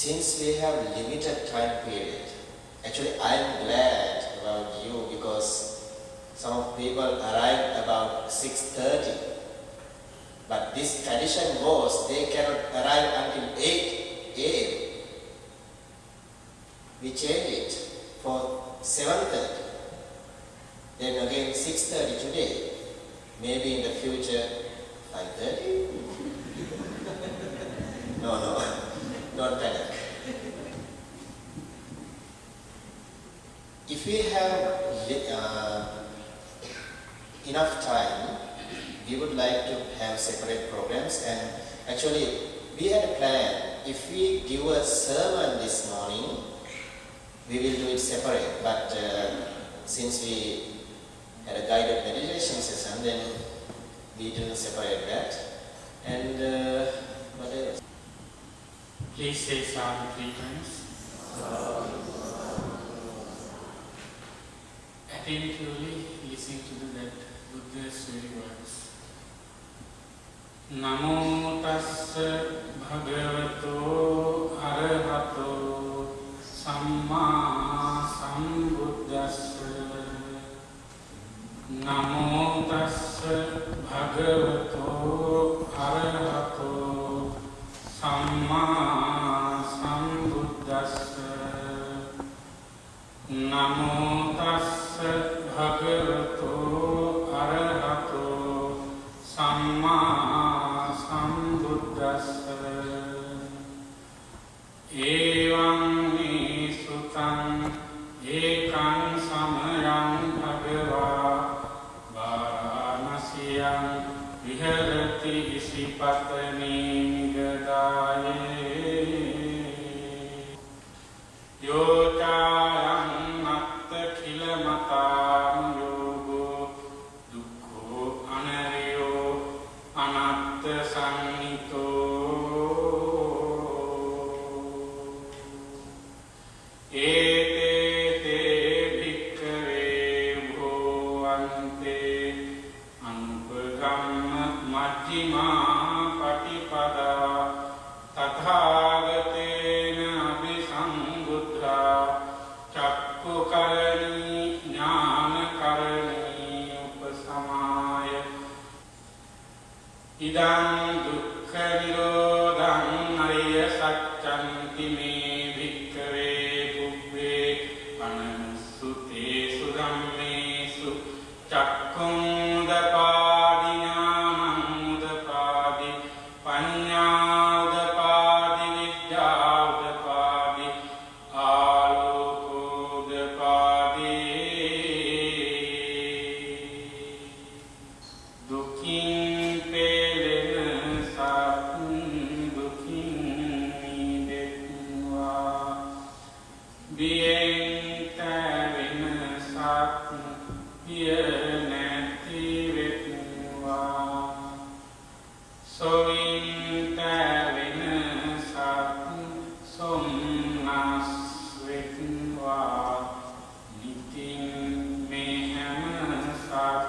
since we have limited time period, actually I'm glad about you because some people arrived about 6:30. But this tradition was they cannot arrive until 8 a.m. We changed it for 7:30. Then again 6:30 today. Maybe in the future 5:30. No, don't panic. If we have enough time, we would like to have separate programs, and actually we had a plan. If we give a sermon this morning, we will do it separate, but since we had a guided meditation session, then we didn't separate that. And what else? Please say sadhu 3 times. Attentively listen to that Buddha's very words. Namo tassa bhagavato arahato samma sambuddhassa. Namo tassa bhagavato arahato samma sambuddhassa. Namo tassa bhagavato arahato samma sambuddhassa. Evam me sutam ekam samayam bhagava varanasiyam viharati isipatani nigadaye. Yotayam natta kilamatam yogo dukkho anariyo anatta sannito. Ete te bhikkave bhovante anupagamma majjhima patipada tathagatena abhisambuddha chakku karani jnana karani upasamaya idam dukkha nirodham ariya sacchanti me bhikkave pubbhe ananusutesu dhammesu chakkum udapadi jnanam udapadi panya udapadi vidya udapadi aloko udapadi. Dukin pelena sat dukin midetwa bien tavena sat bien nati vetwa sovin tavena sat somnas vetwa nitin meham sat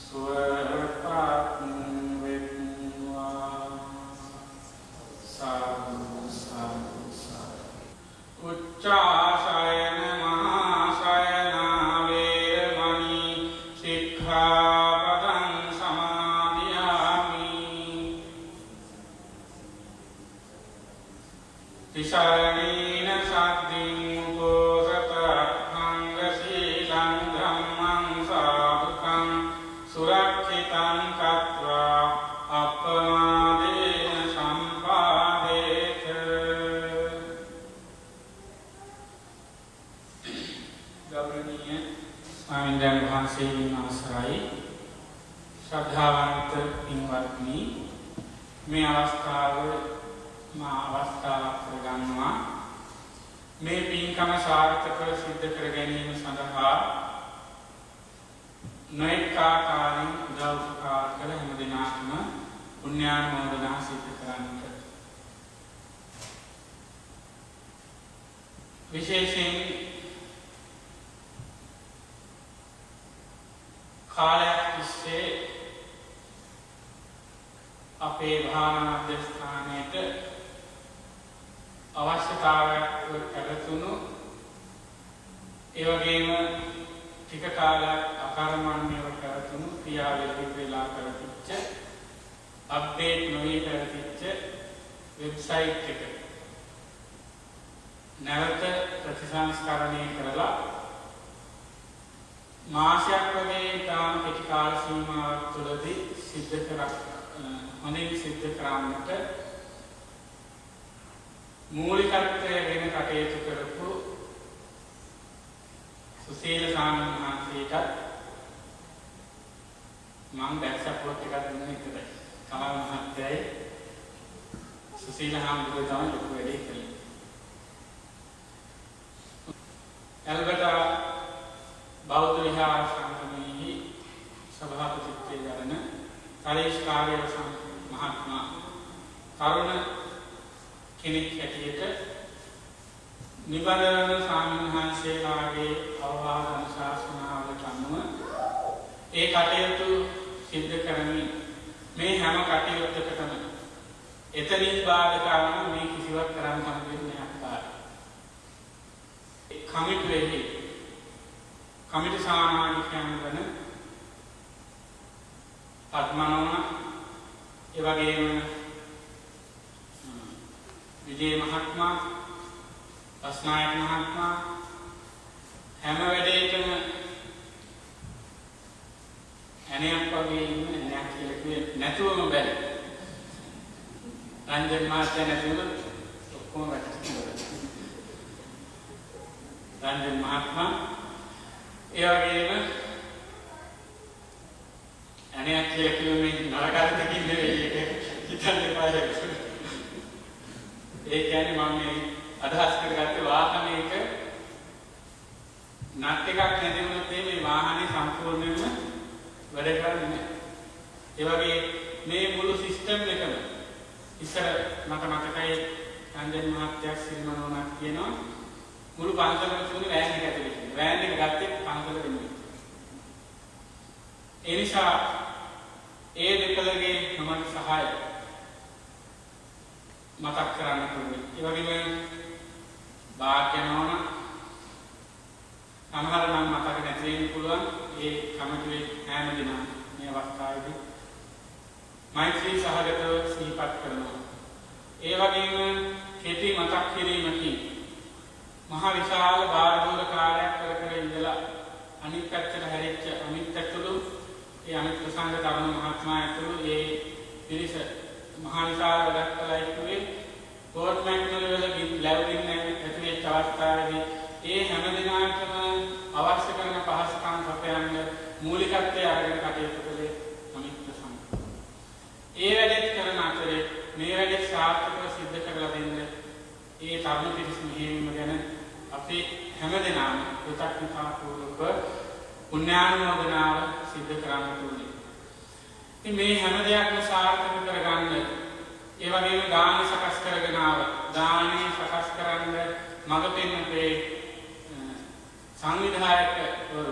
swapat vetwa. Sadhu sadhu sadhu. Uccasayana mahasayana veramani sikkhapadam samadhiyami. Tisaranina saddhim uposata bhanga silang dhammam sadhukam surakhitam katva appamadena sampadeta. ගෞරවනීය ස්වාමීන් වහන්සේගෙන් අවසරයි ශ්‍රද්ධාවන්ත පින්වත්නි, මේ අවස්ථාව මා අවස්ථාවක් කරගන්නවා මේ පින්කම සාර්ථකව සිද්ධ කර ගැනීම සඳහා නොඑක ආකාරයෙන් උදව් උපකාර කළ හැම දිනකටම පුණ්‍යානුමෝදනා සිද්ධ කරන්නට. විශේෂයෙන් කාලයක් තිස්සේ අපේ භාවනා මධ්‍යස්ථානයට අවශ්‍යතාවයක් පැවතුණු ඒ වගේම ටික කාලයක් අකර්මණ්‍යව පැවතුණු ක්‍රියාවලිය වෙලා පැවතිච්ච අප්ඩේට් නොවී පැවතිච්ච වෙබ්සයිට් එක නැවත ප්‍රතිසංස්කරණය කරලා මාසයක් වගේ තාම කෙටි කාල සීමාවක් තුළදී හොඳින් සිද්ධ කරන්නට මූලිකත්වයෙන් කටයුතු කරපු සුසීල ස්වාමීන් වහන්සේට මම බැක් සපෝට් එකක් දුන්න විතරයි. කමල් මහත්තයයි සුසීල හාමුදුරුවෝ තමයි ලොකු වැඩේ කළේ. ඇල්බර්ට් බෞද්ධ විහාර සංගමයේහි සභාපතිත්වයේ වරන තලේශ් කාර්යවසම් මහත්මයා තරුණ කෙනෙක් හැටියට නිබඳවන ස්වාමීන් වහන්සේලාගේ අවවාද අනුශාසනාවලට අනුව ඒ කටයුතු සිද්ධ කරමින් මේ හැම කටයුත්තකටම එතනින් බාධක වන මේ කිසිවක් කරන්න හම්බෙන්නේ නැහැ. කමිටුවේහි කමිටු සාමාජිකයන් වන පద్මනෝන ඒ වගේම විජේ මහත්මයා අස්නායක මහත්මයා හැම වෙලේටම අනේක් වගේ ඉන්න නෑ කියලා කිව්වේ නැතුවම බැරි. රංජන් මහත්තයා නැතුව ඔක්කොම වැටෙනවා. රංජන් මහත්මයා ඒ වගේම අනේක් කියලා කිව්වේ නරකට දෙකින් නෙවෙයි ඒක හිතන්න එපා. ඒ කියන්නේ මම මේ අදහස් කරගත්තේ වාහනයක නට් එකක් නැති වුණොත් මේ වාහනේ සම්පූර්ණයෙන්ම වැඩ කරන්නේ නැහැ. ඒ වගේ මේ මුළු සිස්ටම් එකම ඉස්සර මට මතකයි රංජන් මහත්තයා සිරිමනෝනක් කියනවා මුළු පන්සලම තුනේ වෑන් එක ඇතුලේ. වෑන් එක ගත්තේ පන්සල දෙන්නේ. ඒ නිසා ඒ දෙකලගේ මමට සහාය මතක් කරන්න පුළුවන්. ඒ වගේම භාග්‍යනෝන සමහර නම් මතක නැති වෙන්න පුළුවන්. ඒ කමිටුවේ හැම දිනම මේ අවස්ථාවේදී මෛත්‍රී සහගතව සිහිපත් කරනවා. ඒ වගේම කෙටි මතක් කිරීමකින් මහ විශාල බාරදූර කාර්යයක් කර ඉඳලා අනිත් පැත්තට හැරිච්ච අනිත් ඇතුළු ඒ අනිත් ප්‍රසංග තරුණ මහත්මයා ඇතුළු ඒ පිරිස මහා විශාල වැඩක් කළා ඉක්ුවේ කෝට් මැක්නල් වල ලැබෙන්න ඇතුලේ අවස්ථාවේදී ඒ හැම දිනකටම අවශ්‍ය කරන පහසුකම් සපයන්න මූලිකත්වයේ අරගෙන කටයුතු කළේ අනිත් ප්‍රසංග. ඒ වැඩේ කරන අතරේ මේ වැඩේ සාර්ථකව සිද්ධ කරලා දෙන්න ඒ තරුණ පිරිස මෙහෙයවීම ගැන අපි හැමදෙනාම කෘතඥතාපූර්වක පුණ්‍යානුමෝදනාව සිද්ධ කරන්න ඕනේ. ඉතින් මේ හැම දෙයක්ම සාර්ථක කරගන්න ඒ වගේම දාන සකස් කරගෙන ආව දානේ සකස් කරන්න මඟ පෙන්වපේ සංවිධායකවරු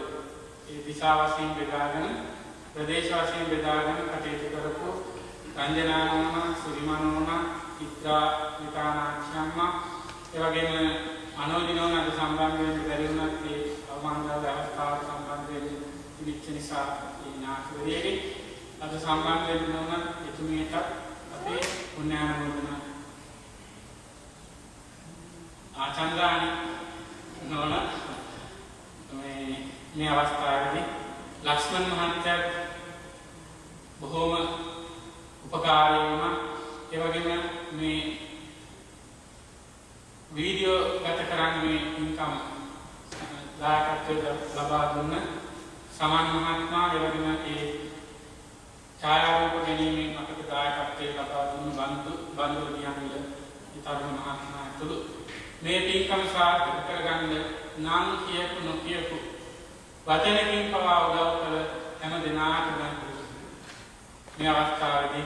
ඒ දිශා වශයෙන් බෙදාගෙන ප්‍රදේශ වශයෙන් බෙදාගෙන කටයුතු කරපු රංජනානෝන සුරිමනෝන චිත්‍රා විතානාක්ෂම්මා ඒ වගේම අනෝජිනෝන අද සම්බන්ධ වෙන්න බැරි වුණත් ඒ අවමංගල අවස්ථාව සම්බන්ධ වෙන්න තිබිච්ච නිසා ඒ නායකවරියගේ අද සම්බන්ධ වෙන්න ඕන එතුමියට අපේ පුණ්‍යානුමෝදනා ආචන්ද්‍රානි නෝන මේ අවස්ථාවේදී ලක්ෂ්මන් මහත්තයා බොහෝම උපකාරී වුණා. ඒ වගේම මේ වීඩියෝ ගත කරන්නේ මේ ඉන්කම් දායකත්වය ලබා දුන්න සමන් මහත්මයා ඒ වගේම ඒ ඡායාරූප ගැනීමෙන් අපට දායකත්වය ලබා දුන්න බන්දු නියමිල තරුණ මහත්මයා ඇතුළු මේ පින්කම සාර්ථක කරගන්න නම් කියපු නොකියපු වචනකින් පවා උදව් කළ හැම දෙනාටම මේ අවස්ථාවේදී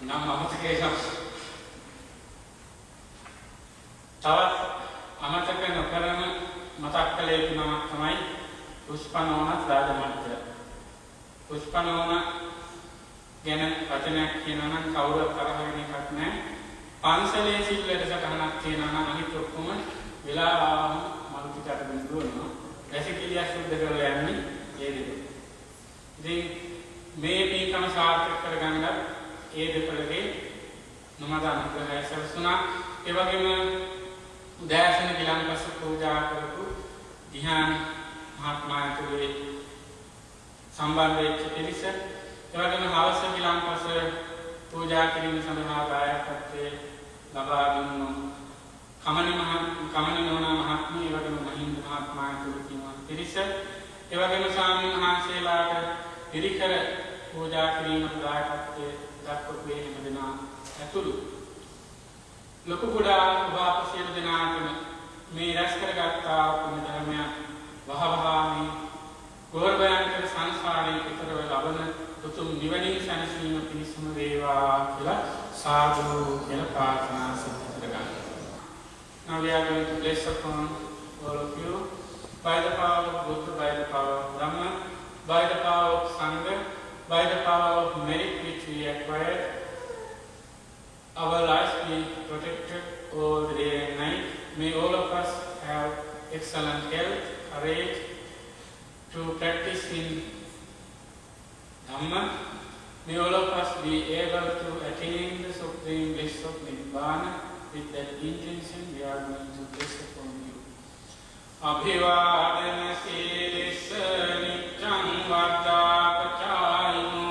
නම් අමතකේනම් තවත් අමතක නොකරන මතක් කළ යුතු නමක් තමයි පුෂ්පනෝන රාජමන්ත්‍ර. පුෂ්පනෝන ගැන වචනයක් කියනවා නම් කවුරුත් තරහ වෙන එකක් නැහැ. පන්සලේ සිල් වැඩසටහනක් තියෙනවා නම් අනිත් ඔක්කොම වෙලාවම මල් පිටට බඳුනනවා. වැසිකිළිය සුද්ධ කරලා යන්නේ ඒ දෙක. ඉතින් මේ පින්කම සාර්ථක කරගන්න ඒ දෙපළගේ නමද අනුග්‍රහය සැලසුණා. ඒ වගේම උදෑසන ගිලන්පස පූජා කරපු ධ්‍යාන මහත්මයාගේ සම්බන්ධ වෙච්ච පිරිස, ඒ වගේම හවස ගිලන්පස පූජා කිරීම සඳහා දායකත්වයේ ලබා දුන්නු කමනි නෝනා මහත්මිය, ඒ වගේම මහින්ද මහත්මයාගේ පිරිස, ඒ වගේම ස්වාමීන් වහන්සේලාට පිරිකර පූජා කිරීමට දායකත්වයේ දක්වපු මේ දෙනා ඇතුළු ලොකු කුඩා ඔබ සියලු දෙනාටම මේ රැස් කරගත්තා වූ ධර්මය වහවහා මේ ගෝර්භයන්ක සංසාරයේ පිටරව ලබන උතුම් නිවනින් සැනසීම පිණිසම වේවා කියලා සාදු කියලා ප්‍රාර්ථනා සිදු කරගන්න. Now we are going to bless upon all of you by the power of Buddha, by the power of Dhamma, by the power of Sangha, by the power of merit which we acquired. Our lives be protected all the day and night. May all of us have excellent health, courage to practice in Dhamma. May all of us be able to attain the supreme bliss of Nibbana. With that intention, we are going to bless upon you. Abhivadana Sirissa Nityam Vardhapachayino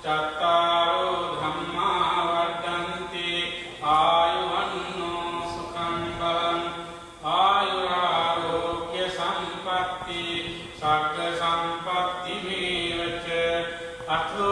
Chattaro Dhamma Vardhanti Ayuvanno Sukham Balam Ayurarogya Sampatti Sagga Sampatti Mevacha Atho